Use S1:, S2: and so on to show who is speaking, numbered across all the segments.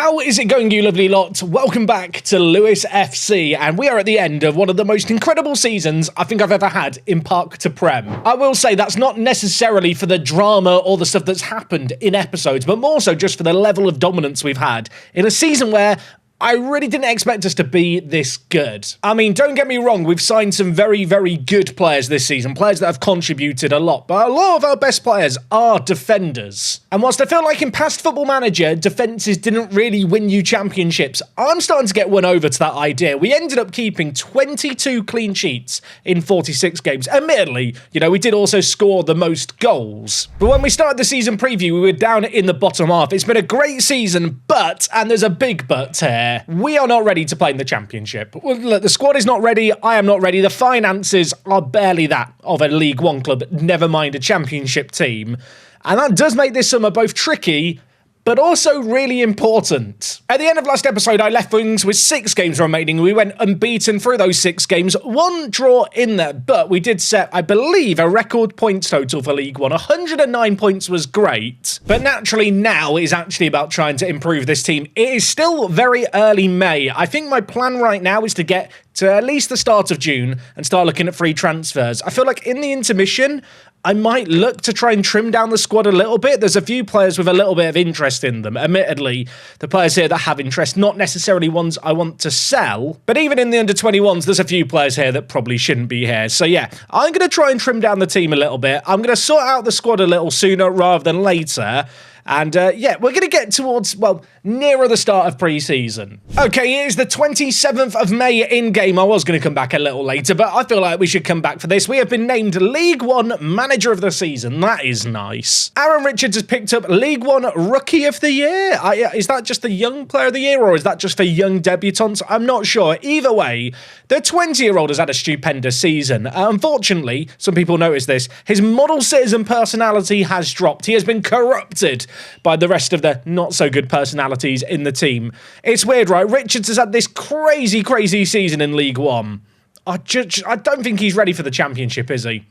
S1: How is it going, you lovely lot? Welcome back to Lewis FC, and we are at the end of one of the most incredible seasons I think I've ever had in Park to Prem. I will say that's not necessarily for the drama or the stuff that's happened in episodes, but more so just for the level of dominance we've had in a season where I really didn't expect us to be this good. I mean, don't get me wrong, we've signed some very, very good players this season, players that have contributed a lot, but a lot of our best players are defenders. And whilst I feel like in past Football Manager, defences didn't really win you championships, I'm starting to get won over to that idea. We ended up keeping 22 clean sheets in 46 games. Admittedly, we did also score the most goals. But when we started the season preview, we were down in the bottom half. It's been a great season, but, and there's a big but here, we are not ready to play in the championship. Well, look, the squad is not ready. I am not ready. The finances are barely that of a League One club, never mind a championship team. And that does make this summer both tricky, but also really important. At the end of last episode, I left things with 6 games remaining. We went unbeaten through those 6 games, 1 draw in there, but we did set, I believe, a record points total for League One. 109 points was great, but naturally now is actually about trying to improve this team. It is still very early May. I think my plan right now is to get to at least the start of June and start looking at free transfers. I feel like in the intermission, I might look to try and trim down the squad a little bit. There's a few players with a little bit of interest in them. Admittedly, the players here that have interest, not necessarily ones I want to sell, but even in the under-21s, there's a few players here that probably shouldn't be here. So yeah, I'm going to try and trim down the team a little bit. I'm going to sort out the squad a little sooner rather than later. And yeah, we're going to get towards, well, nearer the start of pre-season. Okay, it is the 27th of May in-game. I was going to come back a little later, but I feel like we should come back for this. We have been named League One Manager of the Season. That is nice. Aaron Richards has picked up League One Rookie of the Year. Is that just the Young Player of the Year, or is that just for young debutants? I'm not sure. Either way, the 20-year-old has had a stupendous season. Unfortunately, some people notice this, his model citizen personality has dropped. He has been corrupted by the rest of the not-so-good personalities in the team. It's weird, right? Richards has had this crazy, crazy season in League One. I don't think he's ready for the championship, is he?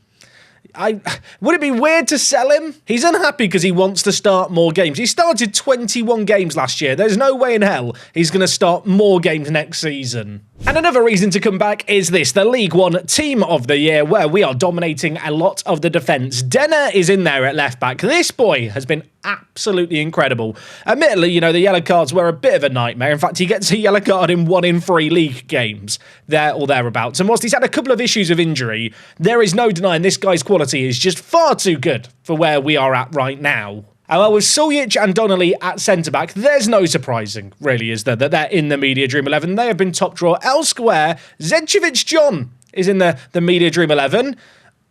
S1: Would it be weird to sell him? He's unhappy because he wants to start more games. He started 21 games last year. There's no way in hell he's going to start more games next season. And another reason to come back is this, the League One Team of the Year, where we are dominating a lot of the defence. Denner is in there at left back. This boy has been absolutely incredible. Admittedly, the yellow cards were a bit of a nightmare. In fact, he gets a yellow card in 1 in 3 league games, there or thereabouts. And whilst he's had a couple of issues of injury, there is no denying this guy's quality is just far too good for where we are at right now. And with Suljic and Donnelly at centre-back, there's no surprising, really, is there, that they're in the Media Dream 11. They have been top draw. Elsewhere, Zedjevic John is in the Media Dream 11.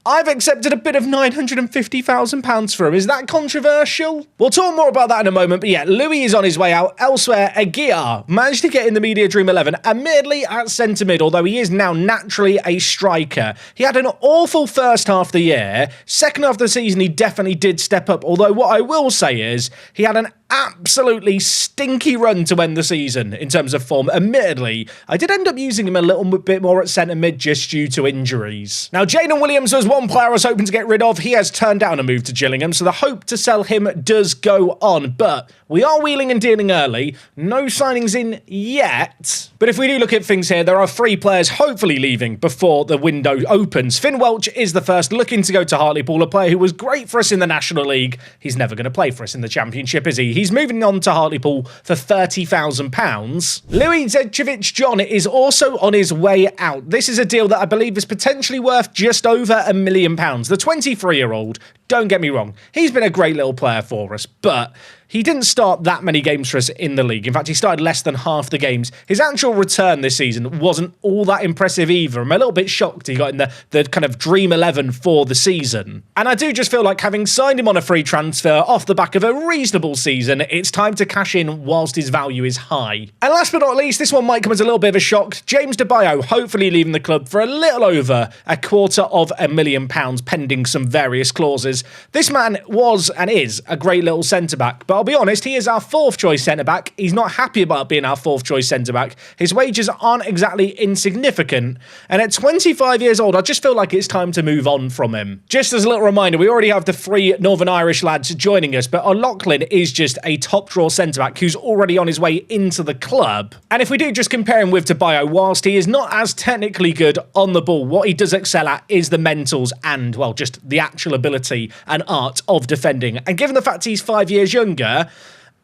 S1: I've accepted a bid of £950,000 for him. Is that controversial? We'll talk more about that in a moment, but yeah, Louis is on his way out. Elsewhere, Aguiar managed to get in the Media Dream 11, admittedly at centre mid, although he is now naturally a striker. He had an awful first half of the year. Second half of the season, he definitely did step up, although what I will say is he had an absolutely stinky run to end the season in terms of form. Admittedly, I did end up using him a little bit more at centre mid just due to injuries. Now, Jaden Williams was one player I was hoping to get rid of. He has turned down a move to Gillingham, so the hope to sell him does go on, but we are wheeling and dealing early. No signings in yet. But if we do look at things here, there are 3 players hopefully leaving before the window opens. Finn Welch is the first, looking to go to Hartlepool, a player who was great for us in the National League. He's never going to play for us in the Championship, is he? He's moving on to Hartlepool for £30,000. Louis Zedjevic John is also on his way out. This is a deal that I believe is potentially worth just over £1 million. The 23-year-old, don't get me wrong, he's been a great little player for us, but he didn't start that many games for us in the league. In fact, he started less than half the games. His actual return this season wasn't all that impressive either. I'm a little bit shocked he got in the kind of Dream 11 for the season. And I do just feel like, having signed him on a free transfer off the back of a reasonable season, it's time to cash in whilst his value is high. And last but not least, this one might come as a little bit of a shock. James DeBio hopefully leaving the club for a little over £250,000 pending some various clauses. because this man was and is a great little centre-back. But I'll be honest, he is our fourth choice centre-back. He's not happy about being our fourth choice centre-back. His wages aren't exactly insignificant. And at 25 years old, I just feel like it's time to move on from him. Just as a little reminder, we already have the 3 Northern Irish lads joining us, but O'Loughlin is just a top-draw centre-back who's already on his way into the club. And if we do just compare him with Tabayo, whilst he is not as technically good on the ball, what he does excel at is the mentals and, well, just the actual ability and art of defending. And given the fact he's 5 years younger,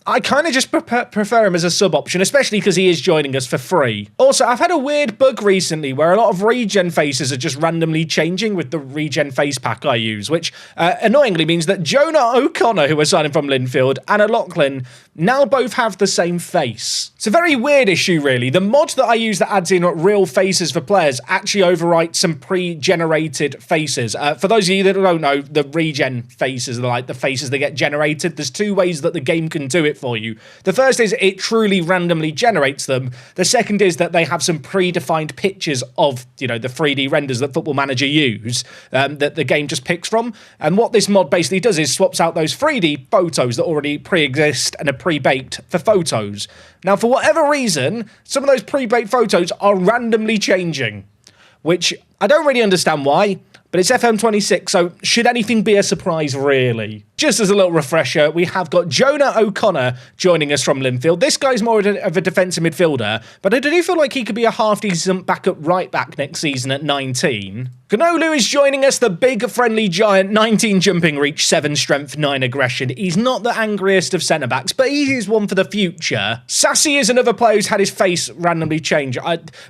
S1: I kind of just prefer him as a sub option, especially because he is joining us for free. Also, I've had a weird bug recently where a lot of regen faces are just randomly changing with the regen face pack I use, which annoyingly means that Jonah O'Connor, who was signing from Linfield, and O'Loughlin now both have the same face. It's a very weird issue, really. The mod that I use that adds in real faces for players actually overwrites some pre-generated faces. For those of you that don't know, the regen faces are like the faces that get generated. There's 2 ways that the game can do it for you. The first is it truly randomly generates them. The second is that they have some predefined pictures of, you know, the 3D renders that Football Manager use that the game just picks from. And what this mod basically does is swaps out those 3D photos that already pre-exist and are pre-baked for photos. Now, for whatever reason, some of those pre-baked photos are randomly changing, which I don't really understand why, but it's FM26, so should anything be a surprise, really? Just as a little refresher, we have got Jonah O'Connor joining us from Linfield. This guy's more of a defensive midfielder, but I do feel like he could be a half-decent backup right-back next season at 19. Gnolu is joining us, the big, friendly giant, 19 jumping reach, 7 strength, 9 aggression. He's not the angriest of centre-backs, but he is one for the future. Sassy is another player who's had his face randomly change.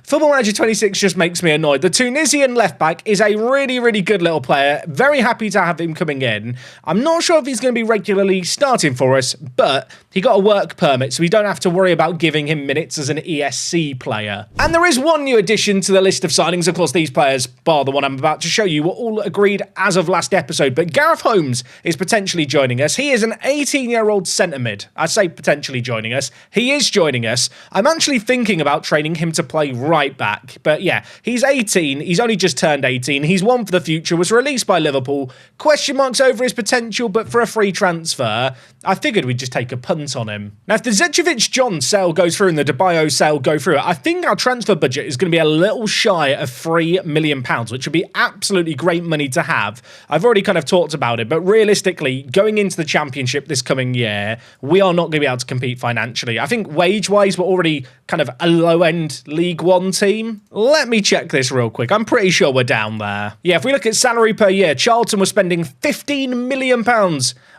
S1: Football Manager 26 just makes me annoyed. The Tunisian left-back is a really good little player. Very happy to have him coming in. I'm not sure if he's going to be regularly starting for us, but he got a work permit, so we don't have to worry about giving him minutes as an ESC player. And there is one new addition to the list of signings. Of course, these players, bar the one I'm about to show you, were all agreed as of last episode, but Gareth Holmes is potentially joining us. He is an 18-year-old centre mid. I say potentially joining us. He is joining us. I'm actually thinking about training him to play right back, but yeah, he's 18. He's only just turned 18. He's one for the future, was released by Liverpool. Question marks over his potential, but for a free transfer, I figured we'd just take a punt on him. Now, if the Zečević-John sale goes through and the Tabayo sale go through, I think our transfer budget is going to be a little shy of £3 million, which would be absolutely great money to have. I've already kind of talked about it, but realistically, going into the Championship this coming year, we are not going to be able to compete financially. I think wage-wise, we're already kind of a low-end League One team. Let me check this real quick. I'm pretty sure we're down there. Yeah, if we look at salary per year, Charlton was spending £15 million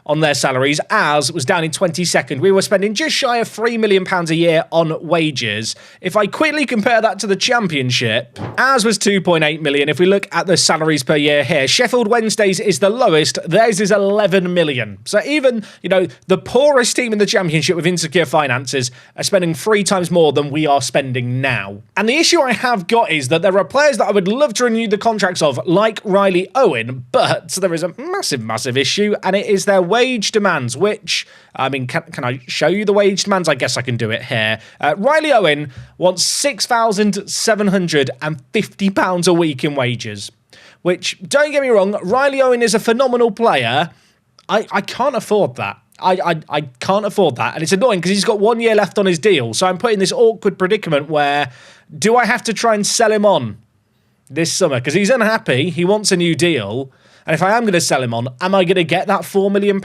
S1: on their salaries. Ours was down in 22nd. We were spending just shy of £3 million a year on wages. If I quickly compare that to the Championship, ours was 2.8 million. If we look at the salaries per year here, Sheffield Wednesday's is the lowest. Theirs is 11 million. So even, you know, the poorest team in the Championship with insecure finances are spending 3 times more than we are spending now. And the issue I have got is that there are players that I would love to renew the contracts of, like Riley Owen, but there is a massive issue, and it is their wage demands, which, I mean, can I show you the wage demands? I guess I can do it here. Riley Owen wants £6,750 a week in wages, which, don't get me wrong, Riley Owen is a phenomenal player. I can't afford that. I can't afford that, and it's annoying because he's got 1 year left on his deal, so I'm put in this awkward predicament where, do I have to try and sell him on this summer? Because he's unhappy, he wants a new deal, and if I am going to sell him on, am I going to get that £4 million?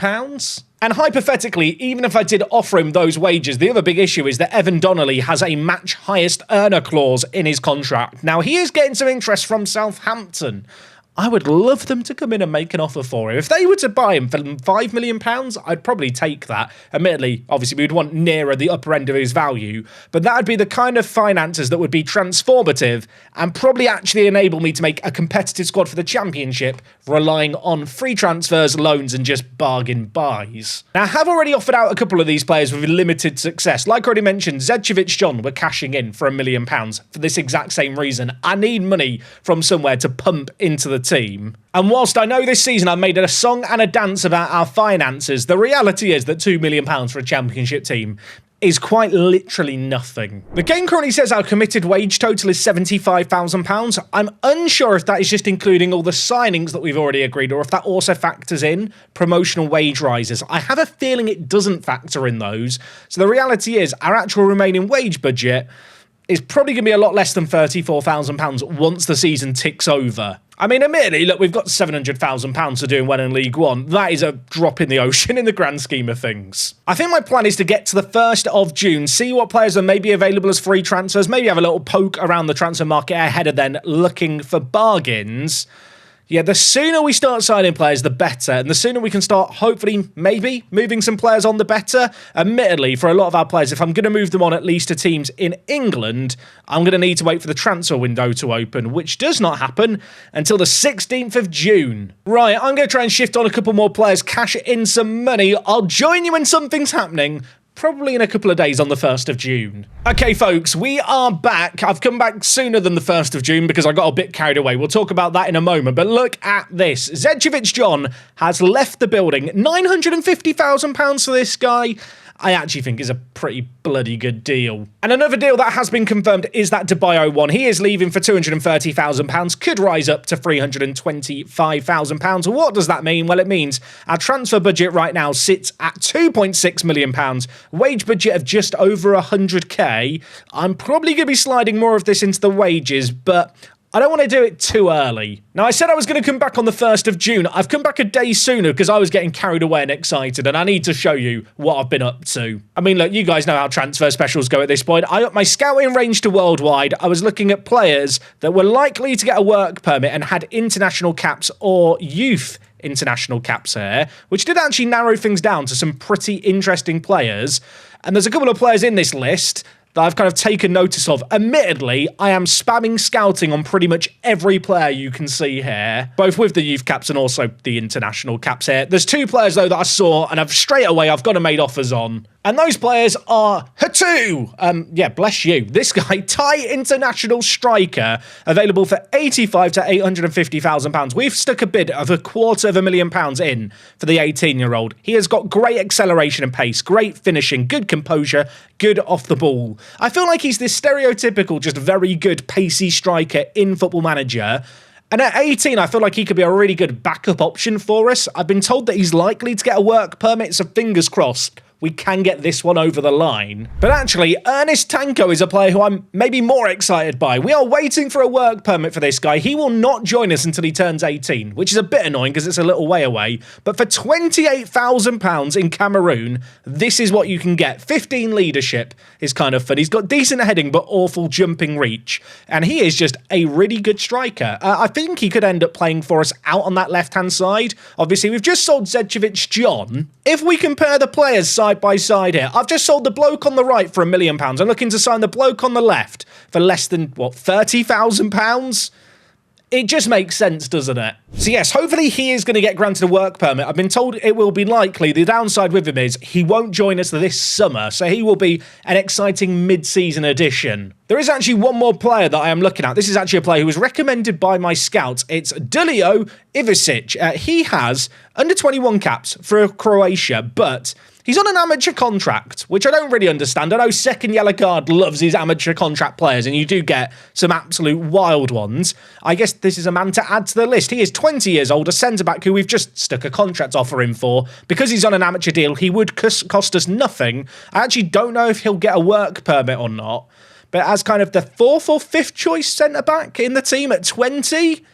S1: And hypothetically, even if I did offer him those wages, the other big issue is that Evan Donnelly has a match highest earner clause in his contract. Now, he is getting some interest from Southampton. I would love them to come in and make an offer for him. If they were to buy him for £5 million, I'd probably take that. Admittedly, obviously, we'd want nearer the upper end of his value, but that would be the kind of finances that would be transformative and probably actually enable me to make a competitive squad for the Championship, relying on free transfers, loans, and just bargain buys. Now, I have already offered out a couple of these players with limited success. Like I already mentioned, Zečević-John were cashing in for £1 million for this exact same reason. I need money from somewhere to pump into the team. And whilst I know this season I made a song and a dance about our finances, the reality is that £2 million for a Championship team is quite literally nothing. The game currently says our committed wage total is £75,000. I'm unsure if that is just including all the signings that we've already agreed, or if that also factors in promotional wage rises. I have a feeling it doesn't factor in those. So the reality is our actual remaining wage budget is probably going to be a lot less than £34,000 once the season ticks over. I mean, admittedly, look, we've got £700,000 for doing well in League One. That is a drop in the ocean in the grand scheme of things. I think my plan is to get to the 1st of June, see what players are maybe available as free transfers, maybe have a little poke around the transfer market ahead of then looking for bargains. Yeah, the sooner we start signing players, the better. And the sooner we can start, hopefully, maybe, moving some players on, the better. Admittedly, for a lot of our players, if I'm going to move them on at least to teams in England, I'm going to need to wait for the transfer window to open, which does not happen until the 16th of June. Right, I'm going to try and shift on a couple more players, cash in some money. I'll join you when something's happening. Probably in a couple of days on the 1st of June. Okay, folks, we are back. I've come back sooner than the 1st of June because I got a bit carried away. We'll talk about that in a moment, but look at this. Zedjovic John has left the building. £950,000 for this guy. I actually think is a pretty bloody good deal. And another deal that has been confirmed is that Debayo one. He is leaving for £230,000, could rise up to £325,000. What does that mean? Well, it means our transfer budget right now sits at £2.6 million, wage budget of just over 100k. I'm probably going to be sliding more of this into the wages, but I don't want to do it too early. Now, I said I was going to come back on the 1st of June. I've come back a day sooner because I was getting carried away and excited, and I need to show you what I've been up to. I mean, look, you guys know how transfer specials go at this point. I upped my scouting range to worldwide. I was looking at players that were likely to get a work permit and had international caps or youth international caps here, which did actually narrow things down to some pretty interesting players. And there's a couple of players in this list that I've kind of taken notice of. Admittedly, I am spamming scouting on pretty much every player you can see here, both with the youth caps and also the international caps here. There's 2 players, though, that I saw, and straight away I've gone and made offers on. And those players are Hatu. Yeah, bless you. This guy, Thai international striker, available for £85,000 to £850,000. We've stuck a bid of £250,000 in for the 18-year-old. He has got great acceleration and pace, great finishing, good composure, good off the ball. I feel like he's this stereotypical, just very good, pacey striker in Football Manager. And at 18, I feel like he could be a really good backup option for us. I've been told that he's likely to get a work permit, so fingers crossed we can get this one over the line. But actually, Ernest Tanko is a player who I'm maybe more excited by. We are waiting for a work permit for this guy. He will not join us until he turns 18, which is a bit annoying because it's a little way away. But for £28,000 in Cameroon, this is what you can get. 15 leadership is kind of fun. He's got decent heading, but awful jumping reach. And he is just a really good striker. I think he could end up playing for us out on that left-hand side. Obviously, we've just sold Zedjovic John. If we compare the players side by side here, I've just sold the bloke on the right for £1 million. I'm looking to sign the bloke on the left for less than, what, £30,000? It just makes sense, doesn't it? So yes, hopefully he is going to get granted a work permit. I've been told it will be likely. The downside with him is he won't join us this summer, so he will be an exciting mid-season addition. There is actually one more player that I am looking at. This is actually a player who was recommended by my scouts. It's Dulio Ivicic. He has under 21 caps for Croatia, but he's on an amateur contract, which I don't really understand. I know Second Yellow Card loves his amateur contract players, and you do get some absolute wild ones. I guess this is a man to add to the list. He is 20 years old, a centre-back who we've just stuck a contract offer in for. Because he's on an amateur deal, he would cost us nothing. I actually don't know if he'll get a work permit or not. But as kind of the 4th or 5th choice centre-back in the team at 20...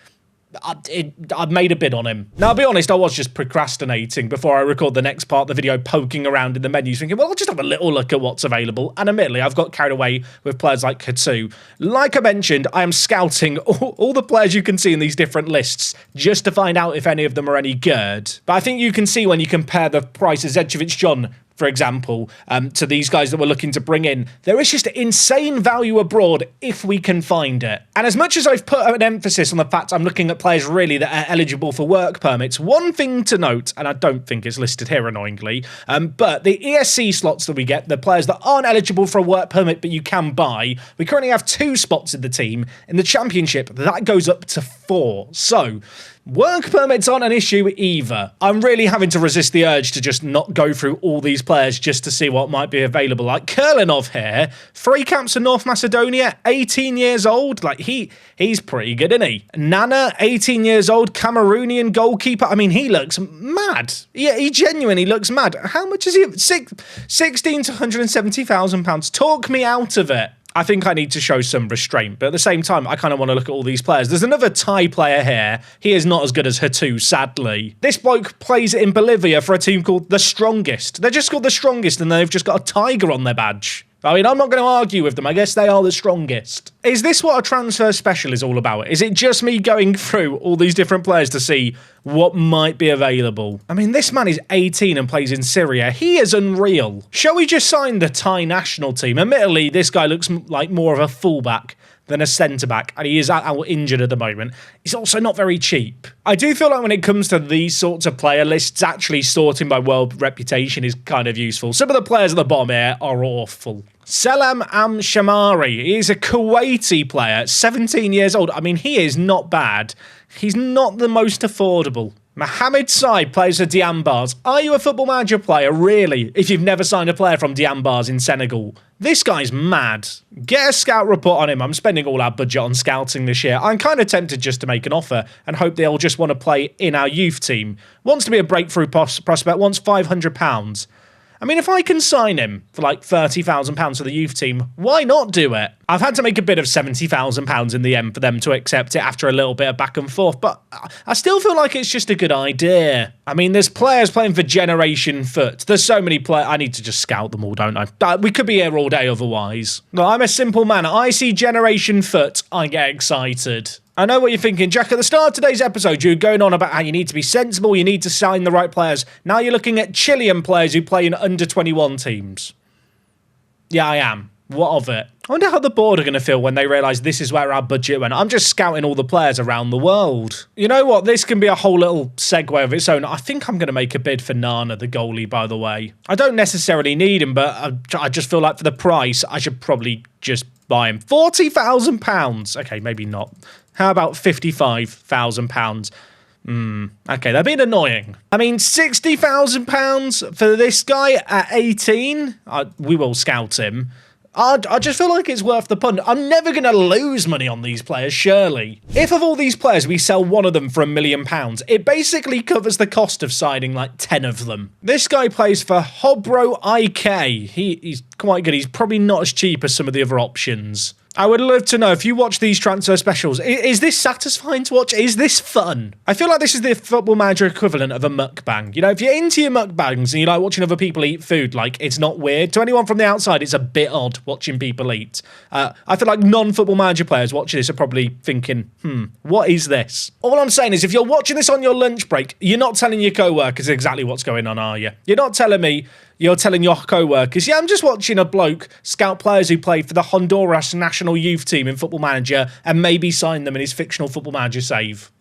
S1: I've made a bid on him. Now, I'll be honest, I was just procrastinating before I record the next part of the video, poking around in the menus, thinking, well, I'll just have a little look at what's available. And admittedly, I've got carried away with players like Hatu. Like I mentioned, I am scouting all the players you can see in these different lists just to find out if any of them are any good. But I think you can see when you compare the price of Zedjovic John, for example, to these guys that we're looking to bring in, there is just insane value abroad if we can find it. And as much as I've put an emphasis on the fact I'm looking at players really that are eligible for work permits, one thing to note, and I don't think it's listed here annoyingly, but the ESC slots that we get, the players that aren't eligible for a work permit but you can buy, we currently have 2 spots in the team. In the championship, that goes up to 4. So Work permits aren't an issue either. I'm really having to resist the urge to just not go through all these players just to see what might be available. Like Kurlinov here, 3 caps for North Macedonia, 18 years old. Like he's pretty good, isn't he? Nana, 18 years old, Cameroonian goalkeeper. I mean, he looks mad. Yeah, he genuinely looks mad. How much is he? 16 to 170,000 pounds. Talk me out of it. I think I need to show some restraint, but at the same time, I kind of want to look at all these players. There's another Thai player here. He is not as good as Hatu, sadly. This bloke plays in Bolivia for a team called The Strongest. They're just called The Strongest, and they've just got a tiger on their badge. I mean, I'm not going to argue with them. I guess they are the strongest. Is this what a transfer special is all about? Is it just me going through all these different players to see what might be available? I mean, this man is 18 and plays in Syria. He is unreal. Shall we just sign the Thai national team? Admittedly, this guy looks like more of a fullback than a centre-back, and he is out injured at the moment. He's also not very cheap. I do feel like when it comes to these sorts of player lists, actually sorting by world reputation is kind of useful. Some of the players at the bottom here are awful. Selam Am-Shamari, he's a Kuwaiti player, 17 years old. I mean, he is not bad. He's not the most affordable. Mohamed Said plays for Diambars. Are you a Football Manager player, really, if you've never signed a player from Diambars in Senegal? This guy's mad. Get a scout report on him. I'm spending all our budget on scouting this year. I'm kind of tempted just to make an offer and hope they'll just want to play in our youth team. Wants to be a breakthrough prospect, wants £500. I mean, if I can sign him for like £30,000 for the youth team, why not do it? I've had to make a bid of £70,000 in the end for them to accept it after a little bit of back and forth, but I still feel like it's just a good idea. I mean, there's players playing for Generation Foot. There's so many players. I need to just scout them all, don't I? We could be here all day otherwise. No, I'm a simple man. I see Generation Foot, I get excited. I know what you're thinking, Jack. At the start of today's episode, you were going on about how you need to be sensible, you need to sign the right players. Now you're looking at Chilean players who play in under-21 teams. Yeah, I am. What of it? I wonder how the board are going to feel when they realise this is where our budget went. I'm just scouting all the players around the world. You know what? This can be a whole little segue of its own. I think I'm going to make a bid for Nana, the goalie, by the way. I don't necessarily need him, but I just feel like for the price, I should probably just buy him. £40,000. Okay, maybe not. How about £55,000? Okay, they're being annoying. I mean, £60,000 for this guy at 18? We will scout him. I just feel like it's worth the punt. I'm never going to lose money on these players, surely. If of all these players we sell one of them for £1 million, it basically covers the cost of signing like 10 of them. This guy plays for Hobro IK. He's quite good. He's probably not as cheap as some of the other options. I would love to know, if you watch these transfer specials, is this satisfying to watch? Is this fun? I feel like this is the Football Manager equivalent of a mukbang. You know, if you're into your mukbangs and you like watching other people eat food, like, it's not weird. To anyone from the outside, it's a bit odd watching people eat. I feel like non-Football Manager players watching this are probably thinking, what is this? All I'm saying is, if you're watching this on your lunch break, you're not telling your co-workers exactly what's going on, are you? You're not telling me. You're telling your co-workers, yeah, I'm just watching a bloke scout players who played for the Honduras national youth team in Football Manager and maybe sign them in his fictional Football Manager save.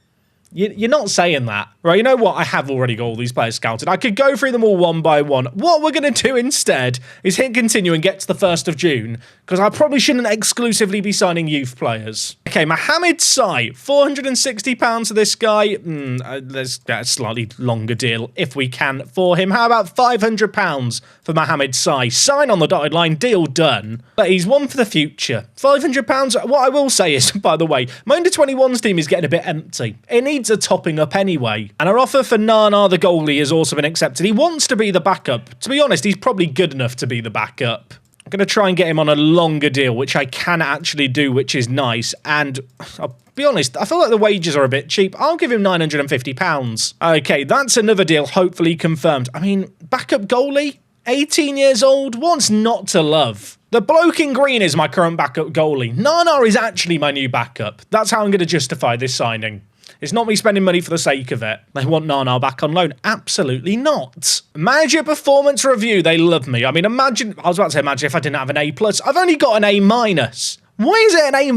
S1: You're not saying that. Right, you know what? I have already got all these players scouted. I could go through them all one by one. What we're going to do instead is hit continue and get to the 1st of June, because I probably shouldn't exclusively be signing youth players. Okay, Mohamed Sai, £460 for this guy. Let's get a slightly longer deal if we can for him. How about £500 for Mohamed Sai? Sign on the dotted line, deal done. But he's one for the future. £500. What I will say is, by the way, my under-21s team is getting a bit empty. It needs a topping up anyway. And our offer for Nana, the goalie, has also been accepted. He wants to be the backup. To be honest, he's probably good enough to be the backup. I'm going to try and get him on a longer deal, which I can actually do, which is nice. And I'll be honest, I feel like the wages are a bit cheap. I'll give him £950. Okay, that's another deal, hopefully confirmed. I mean, backup goalie? 18 years old? What's not to love? The bloke in green is my current backup goalie. Nana is actually my new backup. That's how I'm going to justify this signing. It's not me spending money for the sake of it. They want Nana back on loan. Absolutely not. Manager performance review. They love me. I mean, imagine if I didn't have an A+. I've only got an A-. Why is it an A-?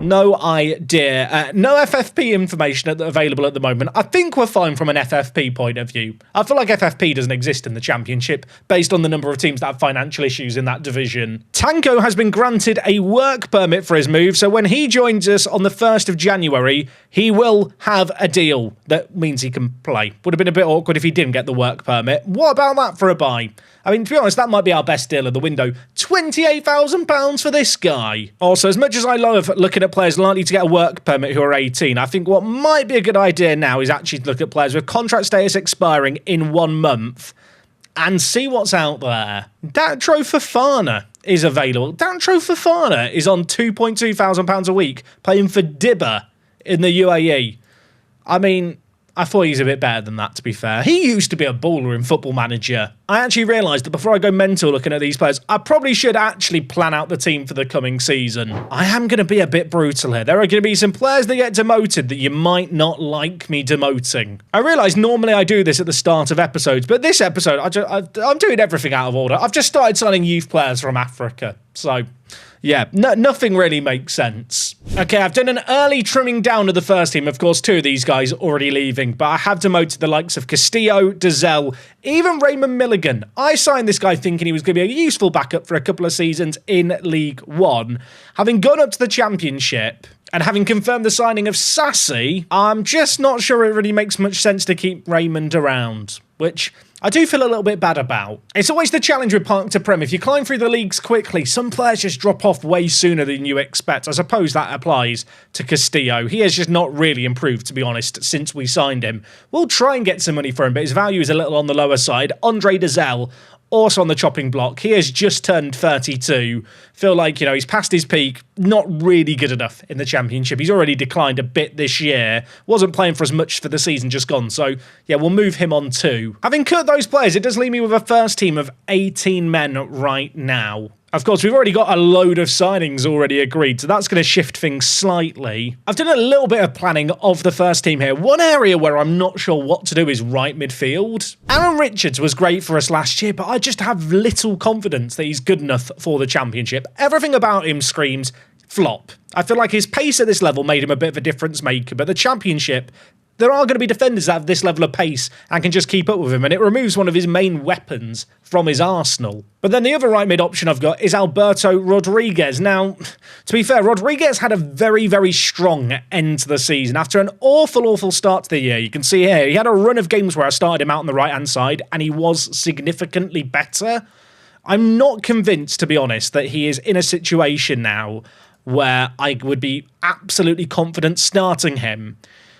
S1: No idea. No FFP information available at the moment. I think we're fine from an FFP point of view. I feel like FFP doesn't exist in the Championship based on the number of teams that have financial issues in that division. Panko has been granted a work permit for his move, so when he joins us on the 1st of January, he will have a deal. That means he can play. Would have been a bit awkward if he didn't get the work permit. What about that for a buy? I mean, to be honest, that might be our best deal of the window. £28,000 for this guy. Also, as much as I love looking at players likely to get a work permit who are 18, I think what might be a good idea now is actually to look at players with contract status expiring in 1 month and see what's out there. Datro Fofana is available. Datro Fofana is on £2,200 a week, playing for Dibba in the UAE. I mean, I thought he's a bit better than that, to be fair. He used to be a baller in Football Manager. I actually realised that before I go mental looking at these players, I probably should actually plan out the team for the coming season. I am going to be a bit brutal here. There are going to be some players that get demoted that you might not like me demoting. I realise normally I do this at the start of episodes, but this episode, I'm doing everything out of order. I've just started signing youth players from Africa, so yeah, nothing really makes sense. Okay, I've done an early trimming down of the first team. Of course, 2 of these guys already leaving, but I have demoted the likes of Castillo, Dezell, even Raymond Milligan. I signed this guy thinking he was going to be a useful backup for a couple of seasons in League One. Having gone up to the Championship and having confirmed the signing of Sassy, I'm just not sure it really makes much sense to keep Raymond around, which I do feel a little bit bad about. It's always the challenge with Park to Prem. If you climb through the leagues quickly, some players just drop off way sooner than you expect. I suppose that applies to Castillo. He has just not really improved, to be honest, since we signed him. We'll try and get some money for him, but his value is a little on the lower side. Andre Dezell, also on the chopping block. He has just turned 32. Feel like, you know, he's past his peak. Not really good enough in the Championship. He's already declined a bit this year. Wasn't playing for as much for the season just gone. So, yeah, we'll move him on too. Having cut those players, it does leave me with a first team of 18 men right now. Of course, we've already got a load of signings already agreed, so that's going to shift things slightly. I've done a little bit of planning of the first team here. One area where I'm not sure what to do is right midfield. Aaron Richards was great for us last year, but I just have little confidence that he's good enough for the Championship. Everything about him screams flop. I feel like his pace at this level made him a bit of a difference maker, but the Championship, there are going to be defenders that have this level of pace and can just keep up with him, and it removes one of his main weapons from his arsenal. But then the other right mid option I've got is Alberto Rodriguez. Now, to be fair, Rodriguez had a very, very strong end to the season. After an awful start to the year, you can see here, he had a run of games where I started him out on the right-hand side, and he was significantly better. I'm not convinced, to be honest, that he is in a situation now where I would be absolutely confident starting him.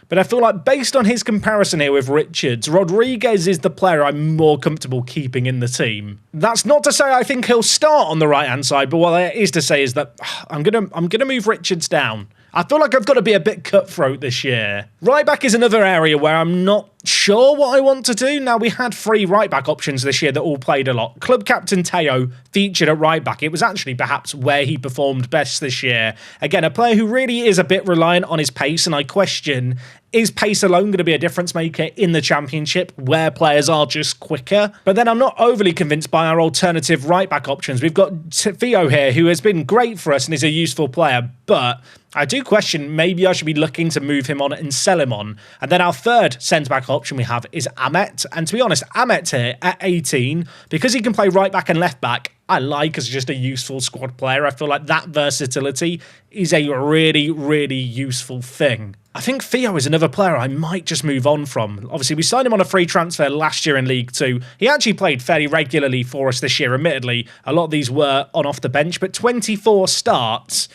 S1: But I feel like based on his comparison here with Richards, Rodriguez is the player I'm more comfortable keeping in the team. That's not to say I think he'll start on the right-hand side, but what that is to say is that I'm gonna move Richards down. I feel like I've got to be a bit cutthroat this year. Right back is another area where I'm not sure what I want to do. Now, we had 3 right back options this year that all played a lot. Club captain Teo featured at right back. It was actually perhaps where he performed best this year. Again, a player who really is a bit reliant on his pace, and I question, is pace alone going to be a difference maker in the Championship where players are just quicker? But then I'm not overly convinced by our alternative right back options. We've got Theo here, who has been great for us and is a useful player, but I do question maybe I should be looking to move him on and sell him on. And then our third centre-back option we have is Ahmet. And to be honest, Ahmet here at 18, because he can play right back and left back, I like as just a useful squad player. I feel like that versatility is a really, really useful thing. I think Theo is another player I might just move on from. Obviously, we signed him on a free transfer last year in League 2. He actually played fairly regularly for us this year, admittedly. A lot of these were on off the bench, but 24 starts.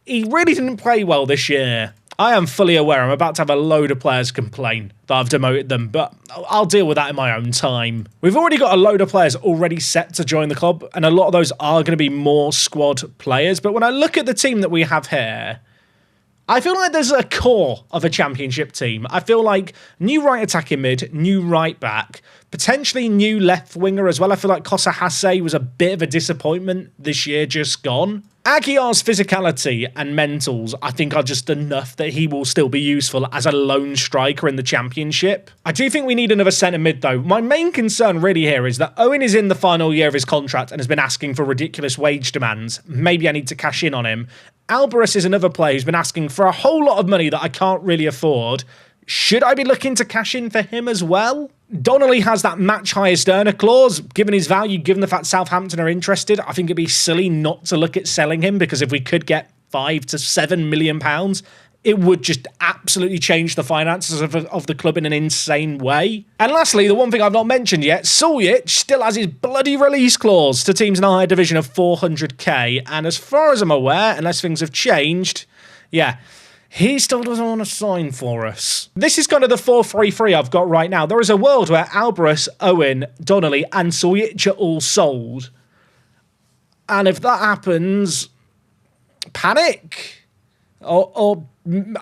S1: He really didn't play well this year. I am fully aware I'm about to have a load of players complain that I've demoted them, but I'll deal with that in my own time. We've already got a load of players already set to join the club, and a lot of those are going to be more squad players. But when I look at the team that we have here, I feel like there's a core of a Championship team. I feel like new right attacking mid, new right back, potentially new left winger as well. I feel like Kosa Hasse was a bit of a disappointment this year just gone. Aguiar's physicality and mentals, I think, are just enough that he will still be useful as a lone striker in the Championship. I do think we need another centre mid, though. My main concern really here is that Owen is in the final year of his contract and has been asking for ridiculous wage demands. Maybe I need to cash in on him. Alvarez is another player who's been asking for a whole lot of money that I can't really afford. Should I be looking to cash in for him as well? Donnelly has that match highest earner clause. Given his value, given the fact Southampton are interested, I think it'd be silly not to look at selling him, because if we could get £5 to £7 million, it would just absolutely change the finances of the club in an insane way. And lastly, the one thing I've not mentioned yet, Suljic still has his bloody release clause to teams in a higher division of 400k. And as far as I'm aware, unless things have changed, yeah, he still doesn't want to sign for us. This is kind of the 4-3-3 I've got right now. There is a world where Alvarez, Owen, Donnelly and Suljic are all sold. And if that happens, panic. Or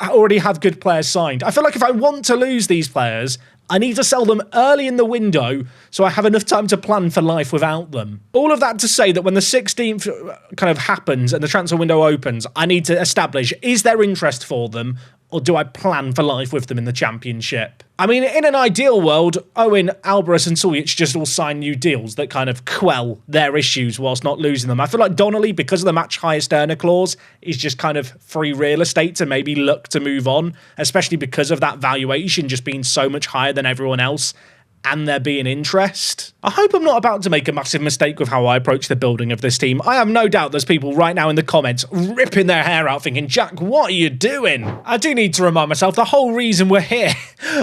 S1: already have good players signed. I feel like if I want to lose these players, I need to sell them early in the window so I have enough time to plan for life without them. All of that to say that when the 16th kind of happens and the transfer window opens, I need to establish, is there interest for them, or do I plan for life with them in the Championship? I mean, in an ideal world, Owen, Alvarez and Suljic just all sign new deals that kind of quell their issues whilst not losing them. I feel like Donnelly, because of the match highest earner clause, is just kind of free real estate to maybe look to move on, especially because of that valuation just being so much higher than everyone else and there being interest. I hope I'm not about to make a massive mistake with how I approach the building of this team. I have no doubt there's people right now in the comments ripping their hair out thinking, Jack, what are you doing? I do need to remind myself the whole reason we're here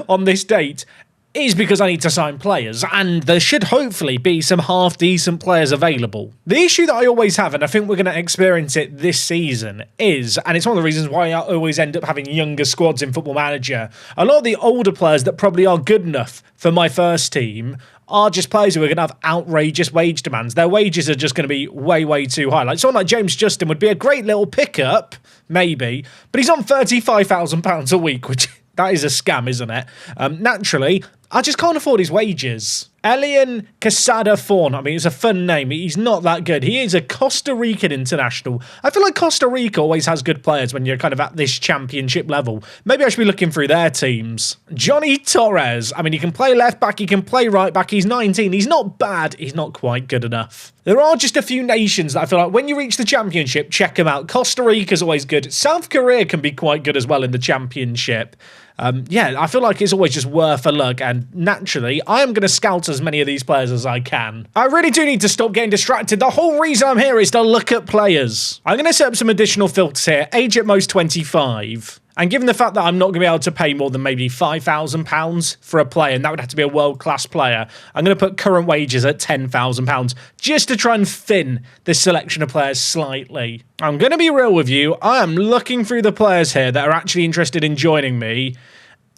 S1: on this date is because I need to sign players, and there should hopefully be some half-decent players available. The issue that I always have, and I think we're going to experience it this season, is, and it's one of the reasons why I always end up having younger squads in Football Manager, a lot of the older players that probably are good enough for my first team are just players who are going to have outrageous wage demands. Their wages are just going to be way, way too high. Like someone like James Justin would be a great little pickup, maybe, but he's on £35,000 a week, which that is a scam, isn't it? Naturally, I just can't afford his wages. Elian Quesada Fawn, I mean, it's a fun name. He's not that good. He is a Costa Rican international. I feel like Costa Rica always has good players when you're kind of at this Championship level. Maybe I should be looking through their teams. Johnny Torres, I mean, he can play left back, he can play right back. He's 19. He's not bad. He's not quite good enough. There are just a few nations that I feel like when you reach the Championship, check them out. Costa Rica's always good. South Korea can be quite good as well in the Championship. Yeah, I feel like it's always just worth a look, and naturally, I am going to scout as many of these players as I can. I really do need to stop getting distracted. The whole reason I'm here is to look at players. I'm going to set up some additional filters here. Age at most 25. And given the fact that I'm not going to be able to pay more than maybe £5,000 for a player, and that would have to be a world-class player, I'm going to put current wages at £10,000 just to try and thin this selection of players slightly. I'm going to be real with you. I am looking through the players here that are actually interested in joining me,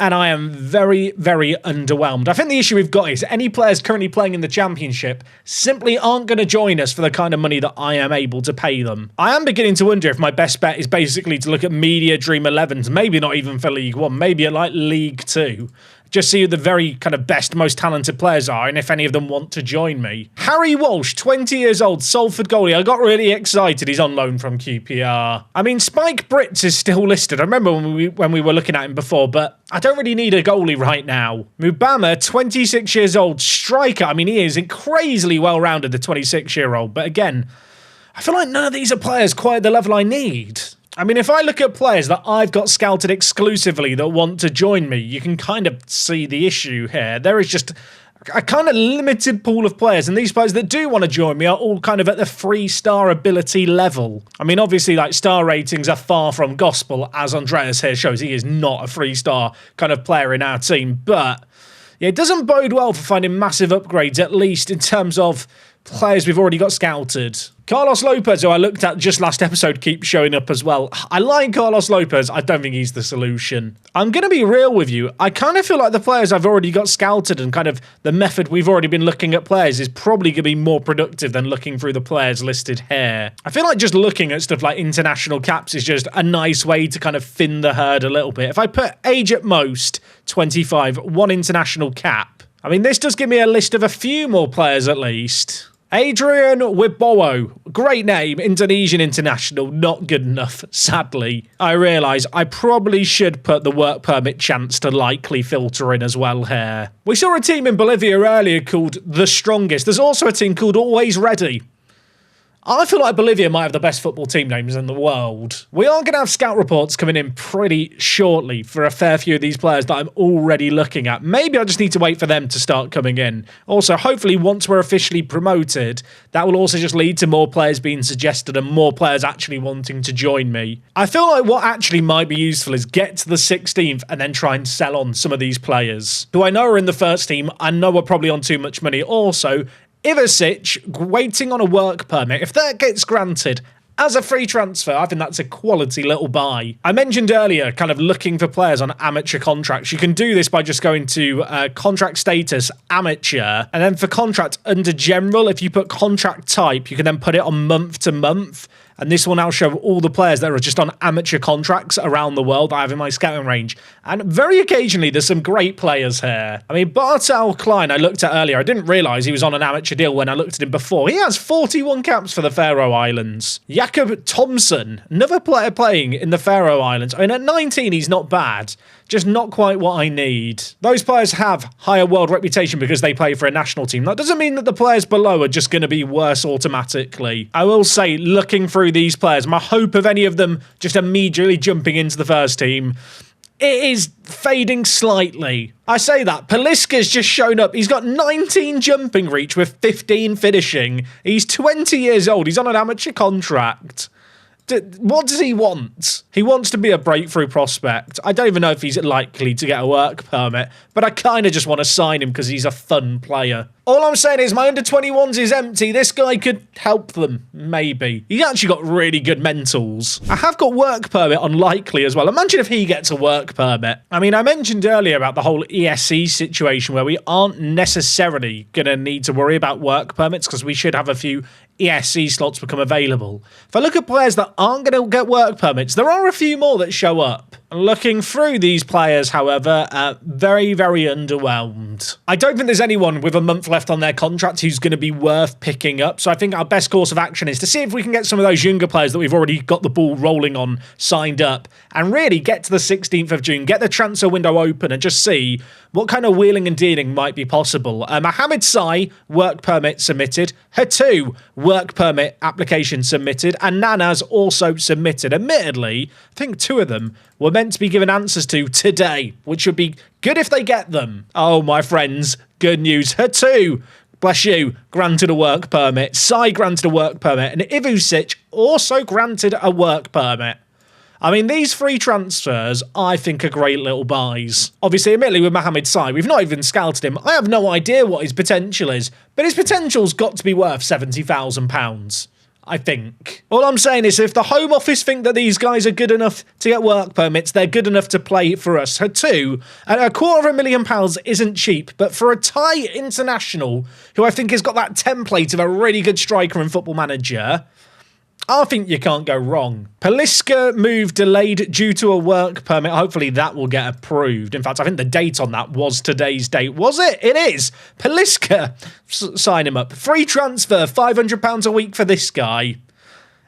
S1: and I am very, very underwhelmed. I think the issue we've got is any players currently playing in the Championship simply aren't going to join us for the kind of money that I am able to pay them. I am beginning to wonder if my best bet is basically to look at Media Dream 11s, maybe not even for League 1, maybe at like League 2. Just see who the very kind of best, most talented players are and if any of them want to join me. Harry Walsh, 20 years old, Salford goalie. I got really excited. He's on loan from QPR. I mean, Spike Brits is still listed. I remember when we were looking at him before, but I don't really need a goalie right now. Mubama, 26 years old, striker. I mean, he is crazily well-rounded, the 26-year-old. But again, I feel like none of these are players quite at the level I need. I mean, if I look at players that I've got scouted exclusively that want to join me, you can kind of see the issue here. There is just a kind of limited pool of players, and these players that do want to join me are all kind of at the 3-star ability level. I mean, obviously, like, star ratings are far from gospel, as Andreas here shows. He is not a 3-star kind of player in our team, but yeah, it doesn't bode well for finding massive upgrades, at least in terms of players we've already got scouted. Carlos Lopez, who I looked at just last episode, keeps showing up as well. I like Carlos Lopez. I don't think he's the solution. I'm going to be real with you. I kind of feel like the players I've already got scouted and kind of the method we've already been looking at players is probably going to be more productive than looking through the players listed here. I feel like just looking at stuff like international caps is just a nice way to kind of thin the herd a little bit. If I put age at most 25, 1 international cap, I mean, this does give me a list of a few more players at least. Adrian Wibowo, great name, Indonesian international, not good enough, sadly. I realise I probably should put the work permit chance to likely filter in as well here. We saw a team in Bolivia earlier called The Strongest. There's also a team called Always Ready. I feel like Bolivia might have the best football team names in the world. We are going to have scout reports coming in pretty shortly for a fair few of these players that I'm already looking at. Maybe I just need to wait for them to start coming in. Also, hopefully once we're officially promoted, that will also just lead to more players being suggested and more players actually wanting to join me. I feel like what actually might be useful is get to the 16th and then try and sell on some of these players who I know are in the first team. I know are probably on too much money. Also, Ivasic, waiting on a work permit, if that gets granted as a free transfer, I think that's a quality little buy. I mentioned earlier kind of looking for players on amateur contracts. You can do this by just going to contract status, amateur, and then for contract under general, if you put contract type, you can then put it on month to month. And this will now show all the players that are just on amateur contracts around the world that I have in my scouting range. And very occasionally, there's some great players here. I mean, Bartel Klein, I looked at earlier. I didn't realise he was on an amateur deal when I looked at him before. He has 41 caps for the Faroe Islands. Jakob Thompson, another player playing in the Faroe Islands. I mean, at 19, he's not bad. Just not quite what I need. Those players have higher world reputation because they play for a national team. That doesn't mean that the players below are just going to be worse automatically. I will say, looking through these players, my hope of any of them just immediately jumping into the first team, it is fading slightly. I say that. Paliska's just shown up. He's got 19 jumping reach with 15 finishing. He's 20 years old. He's on an amateur contract. What does he want? He wants to be a breakthrough prospect. I don't even know if he's likely to get a work permit, but I kind of just want to sign him because he's a fun player. All I'm saying is my under-21s is empty. This guy could help them, maybe. He's actually got really good mentals. I have got work permit on likely as well. Imagine if he gets a work permit. I mean, I mentioned earlier about the whole ESC situation where we aren't necessarily going to need to worry about work permits because we should have a few ESC slots become available. If I look at players that aren't going to get work permits, there are a few more that show up. Looking through these players, however, very, very underwhelmed. I don't think there's anyone with a month left on their contract who's going to be worth picking up. So I think our best course of action is to see if we can get some of those younger players that we've already got the ball rolling on signed up and really get to the 16th of June, get the transfer window open and just see what kind of wheeling and dealing might be possible. Mohamed Sai, work permit submitted. Hatu, work permit application submitted. And Nana's also submitted. Admittedly, I think two of them were meant to be given answers to today, which would be good if they get them. Oh, my friends, good news. Hatu, bless you, granted a work permit. Sai granted a work permit. And Ivusic also granted a work permit. I mean, these free transfers, I think, are great little buys. Obviously, admittedly, with Mohamed Sai, we've not even scouted him. I have no idea what his potential is, but his potential's got to be worth £70,000. I think. All I'm saying is if the Home Office think that these guys are good enough to get work permits, they're good enough to play for us. Hatu, and £250,000 isn't cheap, but for a Thai international, who I think has got that template of a really good striker and football manager, I think you can't go wrong. Paliska move delayed due to a work permit. Hopefully that will get approved. In fact, I think the date on that was today's date. Was it? It is. Paliska, sign him up. Free transfer, £500 a week for this guy.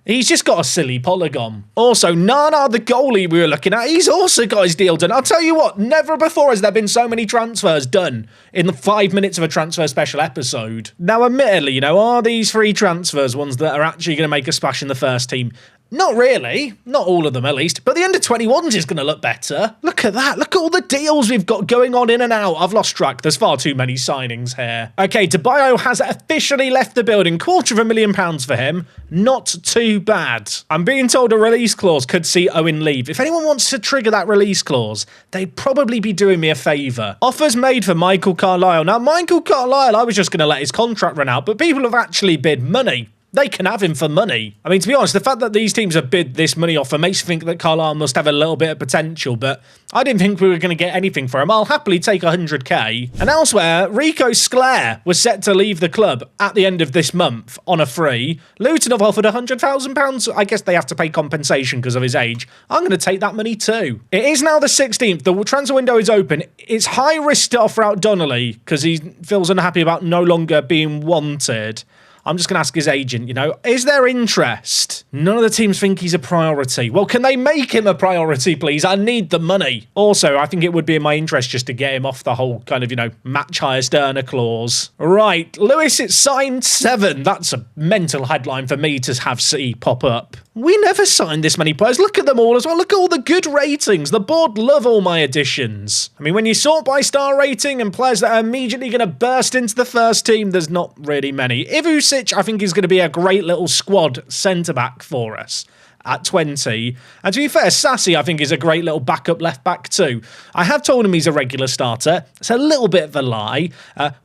S1: He's just got a silly polygon. Also, Nana, the goalie we were looking at, he's also got his deal done. I'll tell you what, never before has there been so many transfers done in the 5 minutes of a transfer special episode. Now, admittedly, are these free transfers ones that are actually going to make a splash in the first team? Not really. Not all of them, at least. But the under-21s is going to look better. Look at that. Look at all the deals we've got going on in and out. I've lost track. There's far too many signings here. Okay, Debayo has officially left the building. £250,000 for him. Not too bad. I'm being told a release clause could see Owen leave. If anyone wants to trigger that release clause, they'd probably be doing me a favour. Offers made for Michael Carlisle. Now, Michael Carlisle, I was just going to let his contract run out, but people have actually bid money. They can have him for money. I mean, to be honest, the fact that these teams have bid this money offer makes me think that Carlisle must have a little bit of potential, but I didn't think we were going to get anything for him. I'll happily take 100k. And elsewhere, Rico Sclair was set to leave the club at the end of this month on a free. Luton have offered £100,000. I guess they have to pay compensation because of his age. I'm going to take that money too. It is now the 16th. The transfer window is open. It's high risk to offer out Donnelly because he feels unhappy about no longer being wanted. I'm just going to ask his agent, you know, is there interest? None of the teams think he's a priority. Well, can they make him a priority, please? I need the money. Also, I think it would be in my interest just to get him off the whole kind of, you know, match highest earner clause. Right, Lewis, it's signed 7. That's a mental headline for me to have see pop up. We never signed this many players. Look at them all as well. Look at all the good ratings. The board love all my additions. I mean, when you sort by star rating and players that are immediately going to burst into the first team, there's not really many. Ivusic, I think, is going to be a great little squad centre-back for us at 20. And to be fair, Sassy, I think, is a great little backup left-back too. I have told him he's a regular starter. It's a little bit of a lie.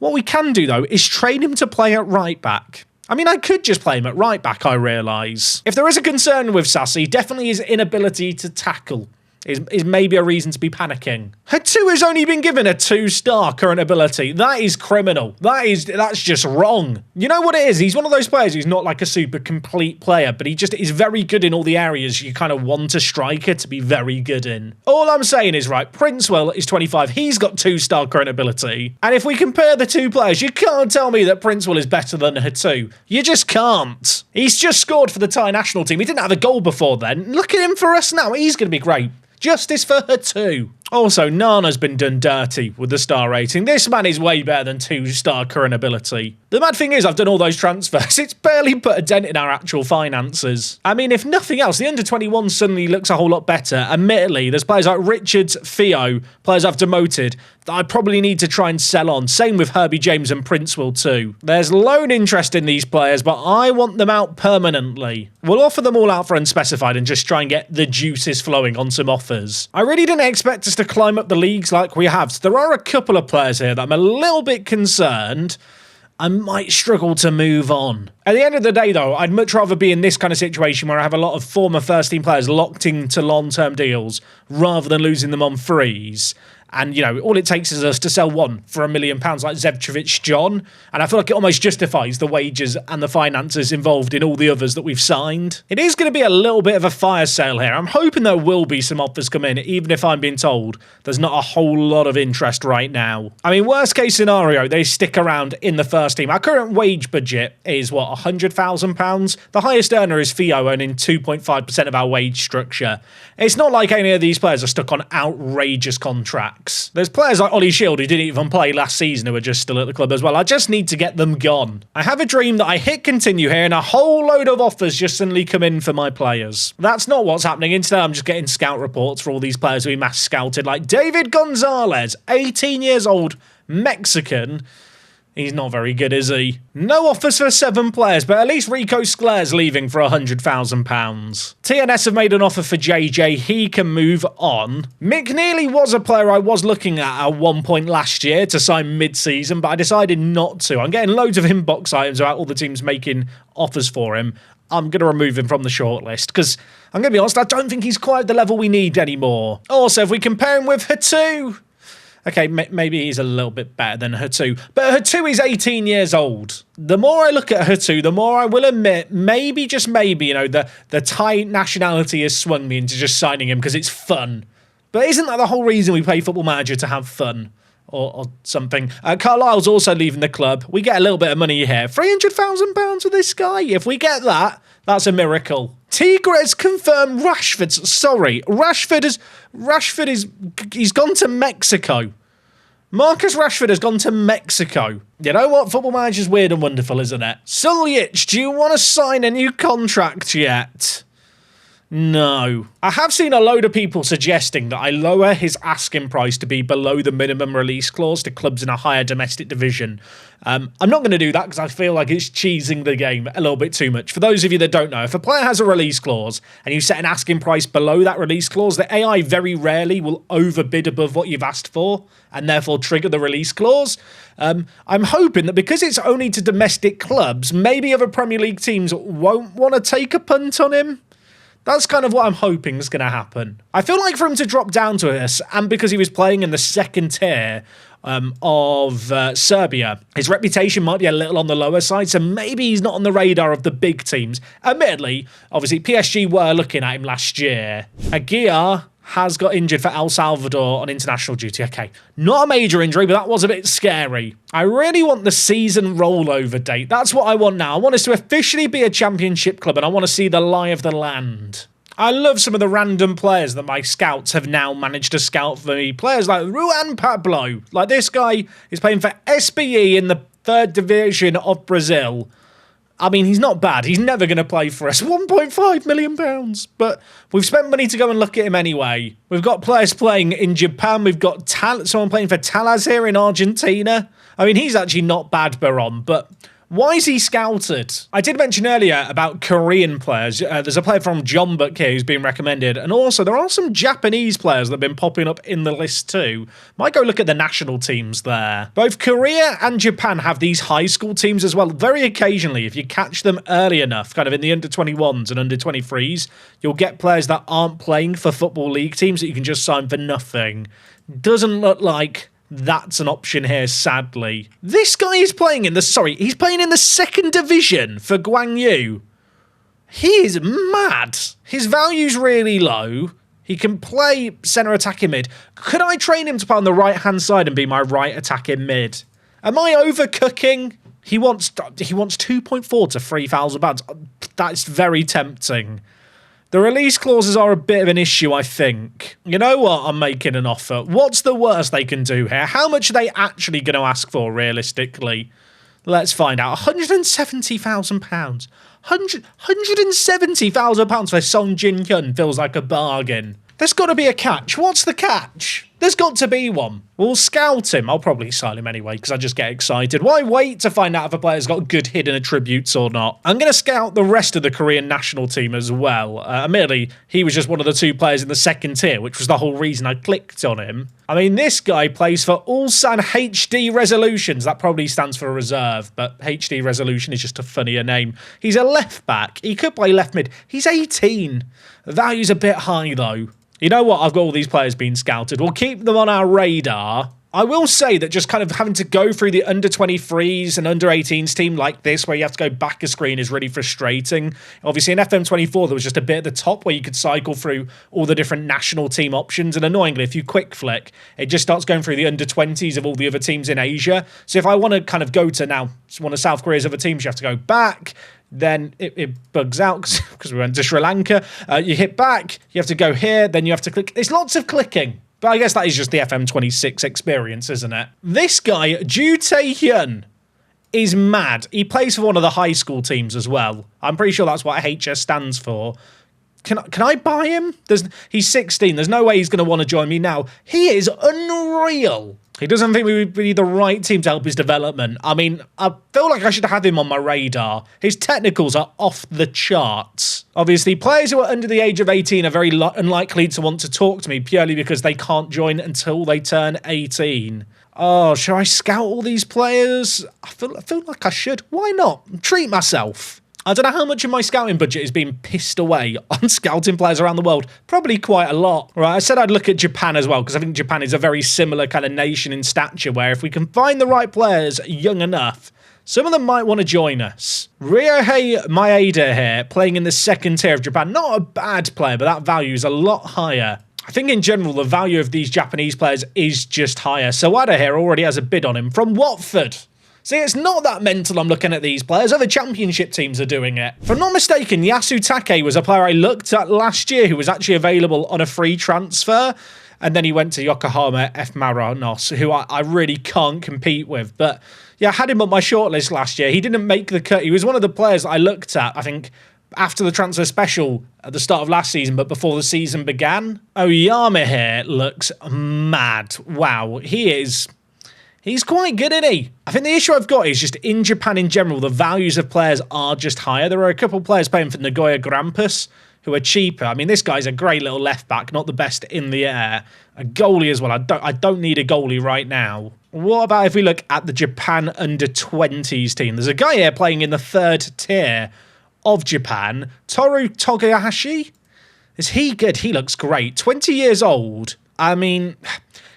S1: What we can do, though, is train him to play at right-back. I mean, I could just play him at right back, I realise. If there is a concern with Sassy, definitely his inability to tackle is maybe a reason to be panicking. Hatu has only been given a 2-star current ability. That is criminal. That's just wrong. You know what it is? He's one of those players who's not like a super complete player, but he just is very good in all the areas you kind of want a striker to be very good in. All I'm saying is, right, Princewell is 25. He's got 2-star current ability. And if we compare the two players, you can't tell me that Princewell is better than Hatu. You just can't. He's just scored for the Thai national team. He didn't have a goal before then. Look at him for us now. He's going to be great. Justice for her too. Also, Nana's been done dirty with the star rating. This man is way better than 2-star current ability. The mad thing is, I've done all those transfers. It's barely put a dent in our actual finances. I mean, if nothing else, the under-21 suddenly looks a whole lot better. Admittedly, there's players like Richards, Theo, players I've demoted, that I probably need to try and sell on. Same with Herbie James and Princewell too. There's loan interest in these players, but I want them out permanently. We'll offer them all out for unspecified and just try and get the juices flowing on some offers. I really didn't expect us to climb up the leagues like we have. So there are a couple of players here that I'm a little bit concerned I might struggle to move on. At the end of the day, though, I'd much rather be in this kind of situation where I have a lot of former first-team players locked into long-term deals rather than losing them on frees. And, you know, all it takes is us to sell one for £1 million like Zevchevich John. And I feel like it almost justifies the wages and the finances involved in all the others that we've signed. It is going to be a little bit of a fire sale here. I'm hoping there will be some offers come in, even if I'm being told there's not a whole lot of interest right now. I mean, worst case scenario, they stick around in the first team. Our current wage budget is, what, £100,000? The highest earner is Theo, earning 2.5% of our wage structure. It's not like any of these players are stuck on outrageous contracts. There's players like Ollie Shield who didn't even play last season who are just still at the club as well. I just need to get them gone. I have a dream that I hit continue here and a whole load of offers just suddenly come in for my players. That's not what's happening. Instead, I'm just getting scout reports for all these players who we mass scouted, like David Gonzalez, 18 years old, Mexican. He's not very good, is he? No offers for 7 players, but at least Rico Sclair's leaving for £100,000. TNS have made an offer for JJ. He can move on. McNeely was a player I was looking at one point last year to sign mid-season, but I decided not to. I'm getting loads of inbox items about all the teams making offers for him. I'm going to remove him from the shortlist because, I'm going to be honest, I don't think he's quite the level we need anymore. Also, if we compare him with Hatu... Okay, maybe he's a little bit better than Hatu, but Hatu is 18 years old. The more I look at Hatu, the more I will admit, maybe, just maybe, you know, the Thai nationality has swung me into just signing him because it's fun. But isn't that the whole reason we play Football Manager, to have fun? Or something. Carlisle's also leaving the club. We get a little bit of money here. £300,000 for this guy. If we get that, that's a miracle. Tigres confirmed Rashford's... Sorry, he's gone to Mexico. Marcus Rashford has gone to Mexico. You know what? Football Manager's weird and wonderful, isn't it? Suljic, do you want to sign a new contract yet? No. I have seen a load of people suggesting that I lower his asking price to be below the minimum release clause to clubs in a higher domestic division. I'm not going to do that because I feel like it's cheesing the game a little bit too much. For those of you that don't know, if a player has a release clause and you set an asking price below that release clause, the AI very rarely will overbid above what you've asked for and therefore trigger the release clause. I'm hoping that because it's only to domestic clubs, maybe other Premier League teams won't want to take a punt on him. That's kind of what I'm hoping is going to happen. I feel like for him to drop down to us, and because he was playing in the second tier of Serbia, his reputation might be a little on the lower side, so maybe he's not on the radar of the big teams. Admittedly, obviously, PSG were looking at him last year. Aguiar has got injured for El Salvador on international duty. Okay, not a major injury, but that was a bit scary. I really want the season rollover date. That's what I want now. I want us to officially be a championship club, and I want to see the lie of the land. I love some of the random players that my scouts have now managed to scout for me. Players like Ruan Pablo. Like, this guy is playing for SBE in the 3rd division of Brazil. I mean, he's not bad. He's never going to play for us. £1.5 million. But we've spent money to go and look at him anyway. We've got players playing in Japan. We've got someone playing for Talas here in Argentina. I mean, he's actually not bad, Baron, but why is he scouted? I did mention earlier about Korean players. There's a player from Jeonbuk here who's been recommended. And also, there are some Japanese players that have been popping up in the list too. Might go look at the national teams there. Both Korea and Japan have these high school teams as well. Very occasionally, if you catch them early enough, kind of in the under-21s and under-23s, you'll get players that aren't playing for Football League teams that you can just sign for nothing. Doesn't look like that's an option here, sadly. This guy is playing in the... he's playing in the 2nd division for Gwangju. He is mad. His value's really low. He can play centre attacking mid. Could I train him to play on the right-hand side and be my right attacking mid? Am I overcooking? He wants 2.4 to £3,000. That's very tempting. The release clauses are a bit of an issue, I think. You know what? I'm making an offer. What's the worst they can do here? How much are they actually going to ask for, realistically? Let's find out. £170,000. £170,000 for Song Jin Hyun feels like a bargain. There's got to be a catch. What's the catch? There's got to be one. We'll scout him. I'll probably sign him anyway because I just get excited. Why wait to find out if a player's got good hidden attributes or not? I'm going to scout the rest of the Korean national team as well. Admittedly, he was just one of the 2 players in the 2nd tier, which was the whole reason I clicked on him. I mean, this guy plays for Ulsan HD Resolutions. That probably stands for a reserve, but HD Resolution is just a funnier name. He's a left back. He could play left mid. He's 18. The value's a bit high, though. You know what? I've got all these players being scouted. We'll keep them on our radar. I will say that just kind of having to go through the under-23s and under-18s team like this, where you have to go back a screen, is really frustrating. Obviously, in FM24, there was just a bit at the top where you could cycle through all the different national team options. And annoyingly, if you quick flick, it just starts going through the under-20s of all the other teams in Asia. So if I want to kind of go to now one of South Korea's other teams, you have to go back. Then it bugs out because we went to Sri Lanka. You hit back, you have to go here, then you have to click. There's lots of clicking. But I guess that is just the FM26 experience, isn't it? This guy, Ju Tae-hyun, is mad. He plays for one of the high school teams as well. I'm pretty sure that's what HS stands for. Can I buy him? He's 16. There's no way he's going to want to join me now. He is unreal. He doesn't think we would be the right team to help his development. I mean, I feel like I should have him on my radar. His technicals are off the charts. Obviously, players who are under the age of 18 are very unlikely to want to talk to me purely because they can't join until they turn 18. Oh, should I scout all these players? I feel like I should. Why not? Treat myself. I don't know how much of my scouting budget is being pissed away on scouting players around the world. Probably quite a lot. Right, I said I'd look at Japan as well, because I think Japan is a very similar kind of nation in stature, where if we can find the right players young enough, some of them might want to join us. Ryohei Maeda here, playing in the 2nd tier of Japan. Not a bad player, but that value is a lot higher. I think in general, the value of these Japanese players is just higher. Sawada here already has a bid on him from Watford. See, it's not that mental I'm looking at these players. Other championship teams are doing it. If I'm not mistaken, Yasu Take was a player I looked at last year who was actually available on a free transfer. And then he went to Yokohama F. Marinos, who I really can't compete with. But yeah, I had him on my shortlist last year. He didn't make the cut. He was one of the players that I looked at, I think, after the transfer special at the start of last season, but before the season began. Oyama here looks mad. Wow, he's quite good, isn't he? I think the issue I've got is just in Japan in general, the values of players are just higher. There are a couple of players playing for Nagoya Grampus who are cheaper. I mean, this guy's a great little left back, not the best in the air. A goalie as well. I don't need a goalie right now. What about if we look at the Japan under-20s team? There's a guy here playing in the 3rd tier of Japan. Toru Togayashi? Is he good? He looks great. 20 years old. I mean,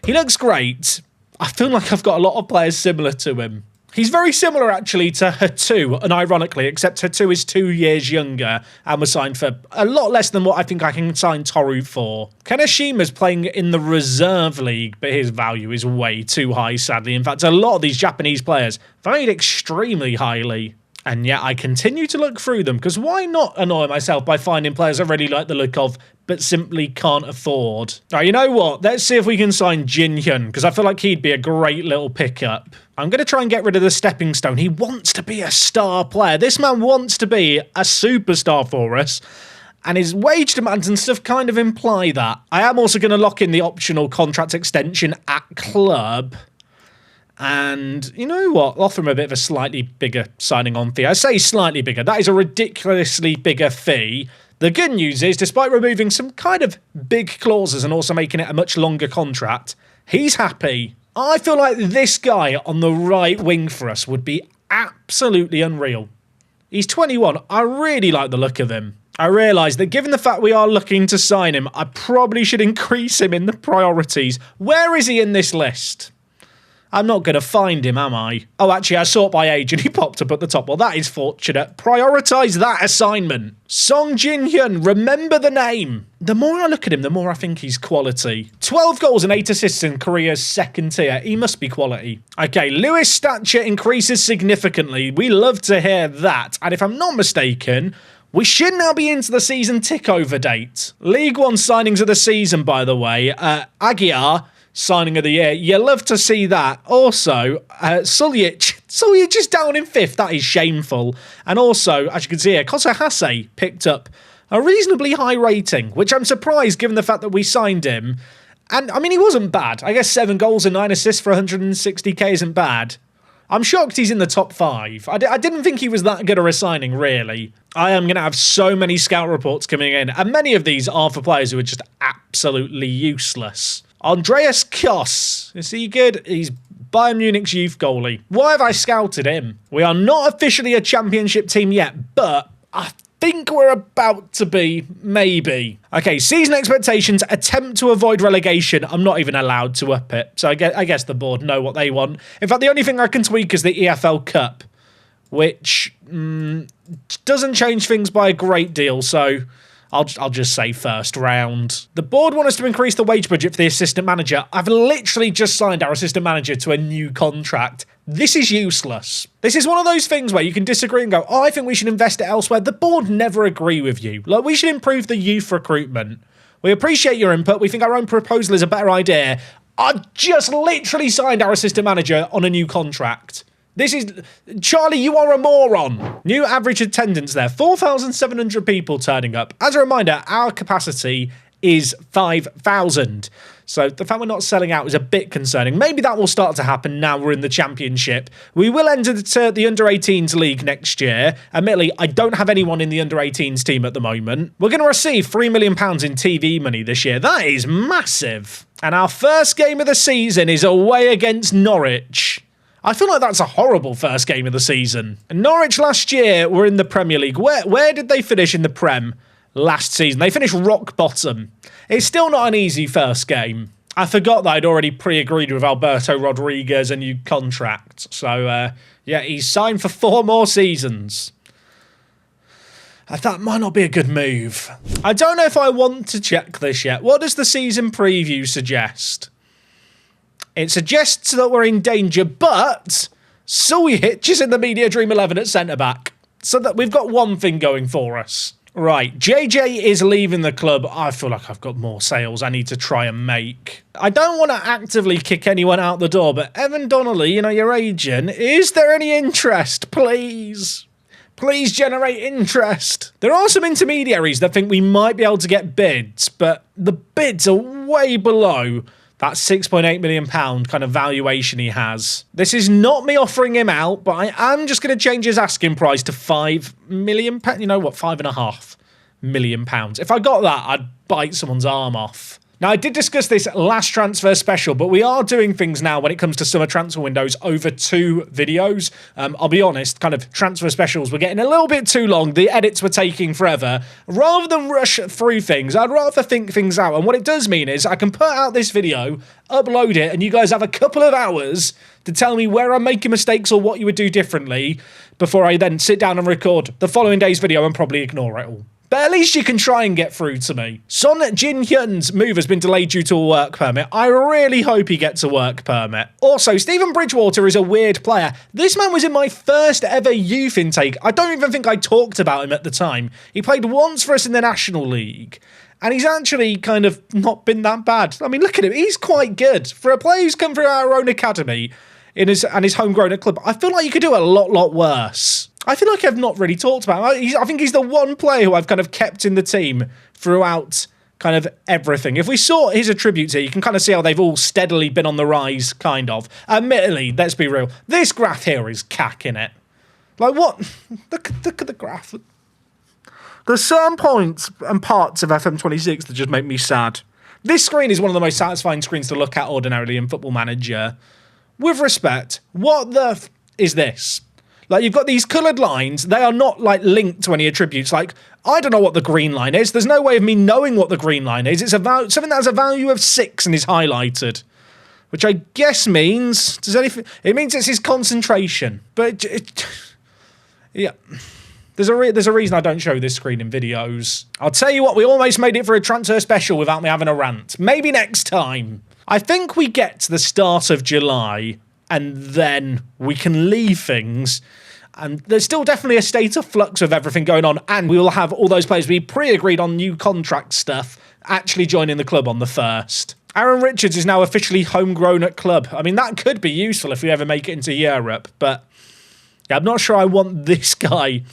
S1: he looks great. I feel like I've got a lot of players similar to him. He's very similar, actually, to Hatu, and ironically, except Hatu is 2 years younger and was signed for a lot less than what I think I can sign Toru for. Kanashima's playing in the reserve league, but his value is way too high, sadly. In fact, a lot of these Japanese players valued extremely highly. And yet I continue to look through them, because why not annoy myself by finding players I really like the look of, but simply can't afford? All right, you know what? Let's see if we can sign Jin Hyun, because I feel like he'd be a great little pickup. I'm going to try and get rid of the stepping stone. He wants to be a star player. This man wants to be a superstar for us. And his wage demands and stuff kind of imply that. I am also going to lock in the optional contract extension at club. And you know what? I'll offer him a bit of a slightly bigger signing on fee. I say slightly bigger. That is a ridiculously bigger fee. The good news is, despite removing some kind of big clauses and also making it a much longer contract, he's happy. I feel like this guy on the right wing for us would be absolutely unreal. He's 21. I really like the look of him. I realise that given the fact we are looking to sign him, I probably should increase him in the priorities. Where is he in this list? I'm not going to find him, am I? Oh, actually, I sort by age and he popped up at the top. Well, that is fortunate. Prioritise that assignment. Song Jin Hyun, remember the name. The more I look at him, the more I think he's quality. 12 goals and 8 assists in Korea's second tier. He must be quality. Okay, Lewis' stature increases significantly. We love to hear that. And if I'm not mistaken, we should now be into the season tick-over date. League One signings of the season, by the way. Aguiar, signing of the year. You love to see that. Also, Suljic is down in 5th. That is shameful. And also, as you can see here, Kosahase picked up a reasonably high rating, which I'm surprised given the fact that we signed him. And, I mean, he wasn't bad. I guess 7 goals and 9 assists for 160k isn't bad. I'm shocked he's in the top 5. I didn't think he was that good a resigning, really. I am going to have so many scout reports coming in, and many of these are for players who are just absolutely useless. Andreas Kos, is he good? He's Bayern Munich's youth goalie. Why have I scouted him? We are not officially a championship team yet, but I think we're about to be, maybe. Okay, season expectations, attempt to avoid relegation. I'm not even allowed to up it, so I guess the board know what they want. In fact, the only thing I can tweak is the EFL Cup, which doesn't change things by a great deal, so I'll just say first round. The board want us to increase the wage budget for the assistant manager. I've literally just signed our assistant manager to a new contract. This is useless. This is one of those things where you can disagree and go, oh, I think we should invest it elsewhere. The board never agree with you. Like, we should improve the youth recruitment. We appreciate your input. We think our own proposal is a better idea. I've just literally signed our assistant manager on a new contract. This is... Charlie, you are a moron. New average attendance there. 4,700 people turning up. As a reminder, our capacity is 5,000. So the fact we're not selling out is a bit concerning. Maybe that will start to happen now we're in the championship. We will enter the under-18s league next year. Admittedly, I don't have anyone in the under-18s team at the moment. We're going to receive £3 million in TV money this year. That is massive. And our first game of the season is away against Norwich. I feel like that's a horrible first game of the season. And Norwich last year were in the Premier League. Where did they finish in the Prem last season? They finished rock bottom. It's still not an easy first game. I forgot that I'd already pre-agreed with Alberto Rodriguez a new contract. So, yeah, he's signed for 4 more seasons. That might not be a good move. I don't know if I want to check this yet. What does the season preview suggest? It suggests that we're in danger, but Suljic is in the Media Dream 11 at centre-back. So that we've got one thing going for us. Right, JJ is leaving the club. I feel like I've got more sales I need to try and make. I don't want to actively kick anyone out the door, but Evan Donnelly, you know, your agent, is there any interest? Please. Please generate interest. There are some intermediaries that think we might be able to get bids, but the bids are way below that £6.8 million kind of valuation he has. This is not me offering him out, but I am just going to change his asking price to £5 million. You know what? £5.5 million. If I got that, I'd bite someone's arm off. Now, I did discuss this last transfer special, but we are doing things now when it comes to summer transfer windows over 2 videos. I'll be honest, kind of transfer specials were getting a little bit too long. The edits were taking forever. Rather than rush through things, I'd rather think things out. And what it does mean is I can put out this video, upload it, and you guys have a couple of hours to tell me where I'm making mistakes or what you would do differently before I then sit down and record the following day's video and probably ignore it all. But at least you can try and get through to me. Son Jin Hyun's move has been delayed due to a work permit. I really hope he gets a work permit. Also, Stephen Bridgewater is a weird player. This man was in my first ever youth intake. I don't even think I talked about him at the time. He played once for us in the National League. And he's actually kind of not been that bad. I mean, look at him. He's quite good. For a player who's come through our own academy his homegrown at club, I feel like you could do a lot worse. I feel like I've not really talked about him. I think he's the one player who I've kind of kept in the team throughout kind of everything. If we saw his attributes here, you can kind of see how they've all steadily been on the rise, kind of. Admittedly, let's be real, this graph here is cacking it. Like, what? Look at the graph. There's certain points and parts of FM26 that just make me sad. This screen is one of the most satisfying screens to look at ordinarily in Football Manager. With respect, what the is this? Like, you've got these coloured lines. They are not, like, linked to any attributes. Like, I don't know what the green line is. There's no way of me knowing what the green line is. It's something that has a value of 6 and is highlighted. Which I guess means... it means it's his concentration. But, yeah... There's a reason I don't show this screen in videos. I'll tell you what, we almost made it for a transfer special without me having a rant. Maybe next time. I think we get to the start of July... and then we can leave things. And there's still definitely a state of flux of everything going on, and we will have all those players we pre-agreed on new contract stuff actually joining the club on the 1st. Aaron Richards is now officially homegrown at club. I mean, that could be useful if we ever make it into Europe, but yeah, I'm not sure I want this guy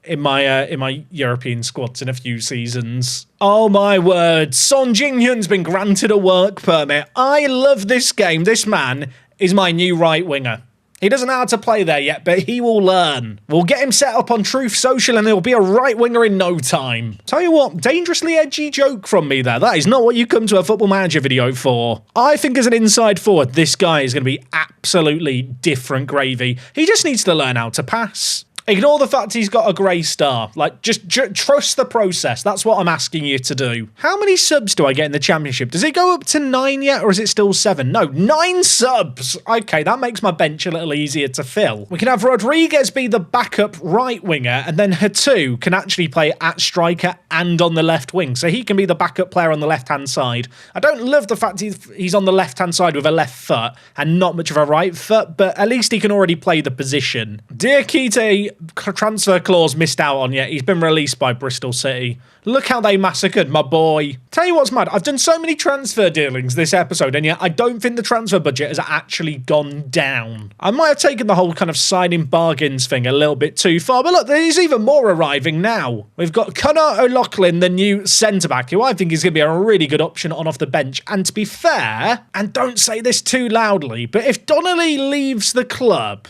S1: in my European squads in a few seasons. Oh my word, Son Jin-hyun's been granted a work permit. I love this game. This man is my new right winger. He doesn't know how to play there yet, but he will learn. We'll get him set up on Truth Social and he'll be a right winger in no time. Tell you what, dangerously edgy joke from me there. That is not what you come to a Football Manager video for. I think as an inside forward, this guy is going to be absolutely different gravy. He just needs to learn how to pass. Ignore the fact he's got a grey star. Like, just trust the process. That's what I'm asking you to do. How many subs do I get in the Championship? Does it go up to 9 yet, or is it still 7? No, 9 subs! Okay, that makes my bench a little easier to fill. We can have Rodriguez be the backup right winger, and then Hatu can actually play at striker and on the left wing, so he can be the backup player on the left-hand side. I don't love the fact he's on the left-hand side with a left foot and not much of a right foot, but at least he can already play the position. Diakite transfer clause missed out on yet. He's been released by Bristol City. Look how they massacred my boy. Tell you what's mad, I've done so many transfer dealings this episode, and yet I don't think the transfer budget has actually gone down. I might have taken the whole kind of signing bargains thing a little bit too far, but look, there's even more arriving now. We've got Connor O'Loughlin, the new centre-back, who I think is going to be a really good option on off the bench. And to be fair, and don't say this too loudly, but if Donnelly leaves the club,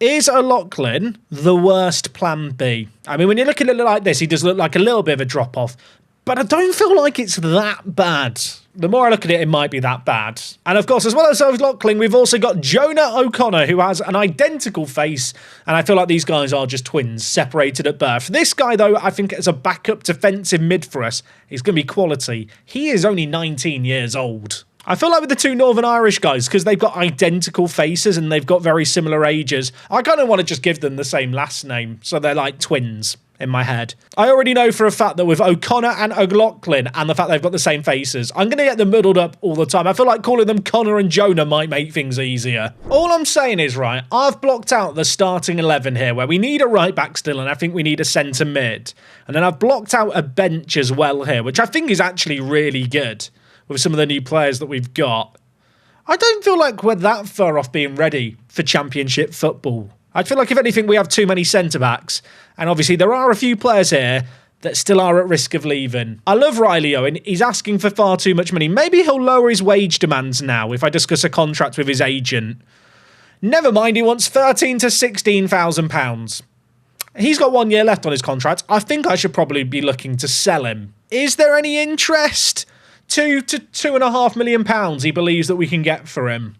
S1: is O'Loughlin the worst plan B? I mean, when you look at it like this, he does look like a little bit of a drop-off, but I don't feel like it's that bad. The more I look at it, it might be that bad. And of course, as well as O'Loughlin, we've also got Jonah O'Connor, who has an identical face, and I feel like these guys are just twins, separated at birth. This guy, though, I think as a backup defensive mid for us, is going to be quality. He is only 19 years old. I feel like with the two Northern Irish guys, because they've got identical faces and they've got very similar ages, I kind of want to just give them the same last name, so they're like twins in my head. I already know for a fact that with O'Connor and O'Loughlin and the fact they've got the same faces, I'm going to get them muddled up all the time. I feel like calling them Connor and Jonah might make things easier. All I'm saying is, right, I've blocked out the starting 11 here where we need a right back still and I think we need a centre mid. And then I've blocked out a bench as well here, which I think is actually really good with some of the new players that we've got. I don't feel like we're that far off being ready for Championship football. I feel like, if anything, we have too many centre-backs. And obviously, there are a few players here that still are at risk of leaving. I love Riley Owen. He's asking for far too much money. Maybe he'll lower his wage demands now if I discuss a contract with his agent. Never mind, he wants £13,000 to £16,000. He's got 1 year left on his contract. I think I should probably be looking to sell him. Is there any interest? £2 to £2.5 million he believes that we can get for him.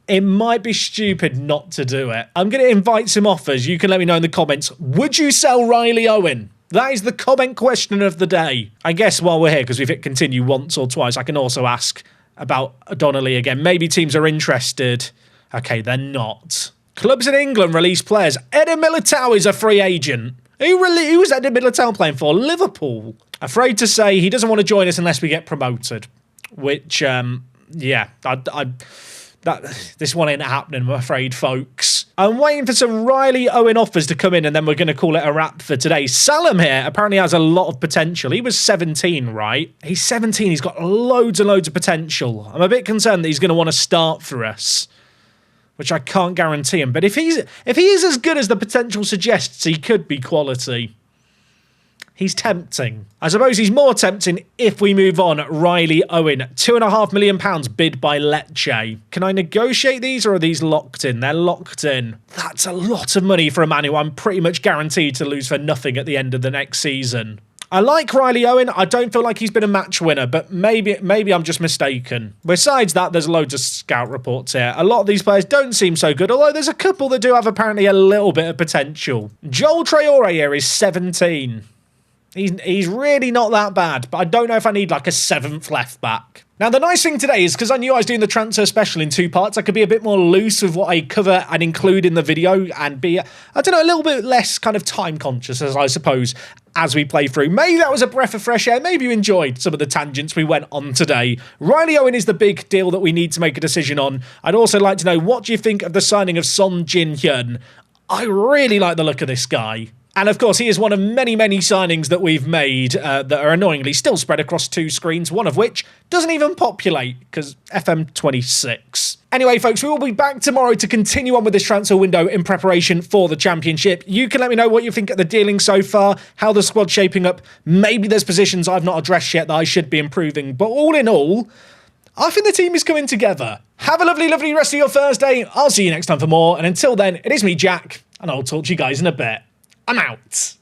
S1: It might be stupid not to do it. I'm going to invite some offers. You can let me know in the comments. Would you sell Riley Owen? That is the comment question of the day. I guess while we're here, because we've hit continue once or twice, I can also ask about Donnelly again. Maybe teams are interested. Okay, they're not. Clubs in England release players. Eder Militao is a free agent. Who was Eder Militao playing for? Liverpool. Afraid to say he doesn't want to join us unless we get promoted. Which, yeah, this one ain't happening, I'm afraid, folks. I'm waiting for some Riley Owen offers to come in, and then we're going to call it a wrap for today. Salam here apparently has a lot of potential. He was 17, right? He's 17. He's got loads and loads of potential. I'm a bit concerned that he's going to want to start for us, which I can't guarantee him. But if he is as good as the potential suggests, he could be quality. He's tempting. I suppose he's more tempting if we move on. Riley Owen, £2.5 million bid by Lecce. Can I negotiate these, or are these locked in? They're locked in. That's a lot of money for a man who I'm pretty much guaranteed to lose for nothing at the end of the next season. I like Riley Owen. I don't feel like he's been a match winner, but maybe I'm just mistaken. Besides that, there's loads of scout reports here. A lot of these players don't seem so good, although there's a couple that do have apparently a little bit of potential. Joel Traore here is 17. He's really not that bad, but I don't know if I need like a 7th left back. Now, the nice thing today is because I knew I was doing the transfer special in 2 parts, I could be a bit more loose with what I cover and include in the video and be, I don't know, a little bit less kind of time conscious, as I suppose, as we play through. Maybe that was a breath of fresh air. Maybe you enjoyed some of the tangents we went on today. Riley Owen is the big deal that we need to make a decision on. I'd also like to know, what do you think of the signing of Son Jin-hyun? I really like the look of this guy. And of course, he is one of many, many signings that we've made that are annoyingly still spread across 2 screens, one of which doesn't even populate because FM26. Anyway, folks, we will be back tomorrow to continue on with this transfer window in preparation for the championship. You can let me know what you think of the dealing so far, how the squad's shaping up. Maybe there's positions I've not addressed yet that I should be improving. But all in all, I think the team is coming together. Have a lovely, lovely rest of your Thursday. I'll see you next time for more. And until then, it is me, Jack, and I'll talk to you guys in a bit. I'm out.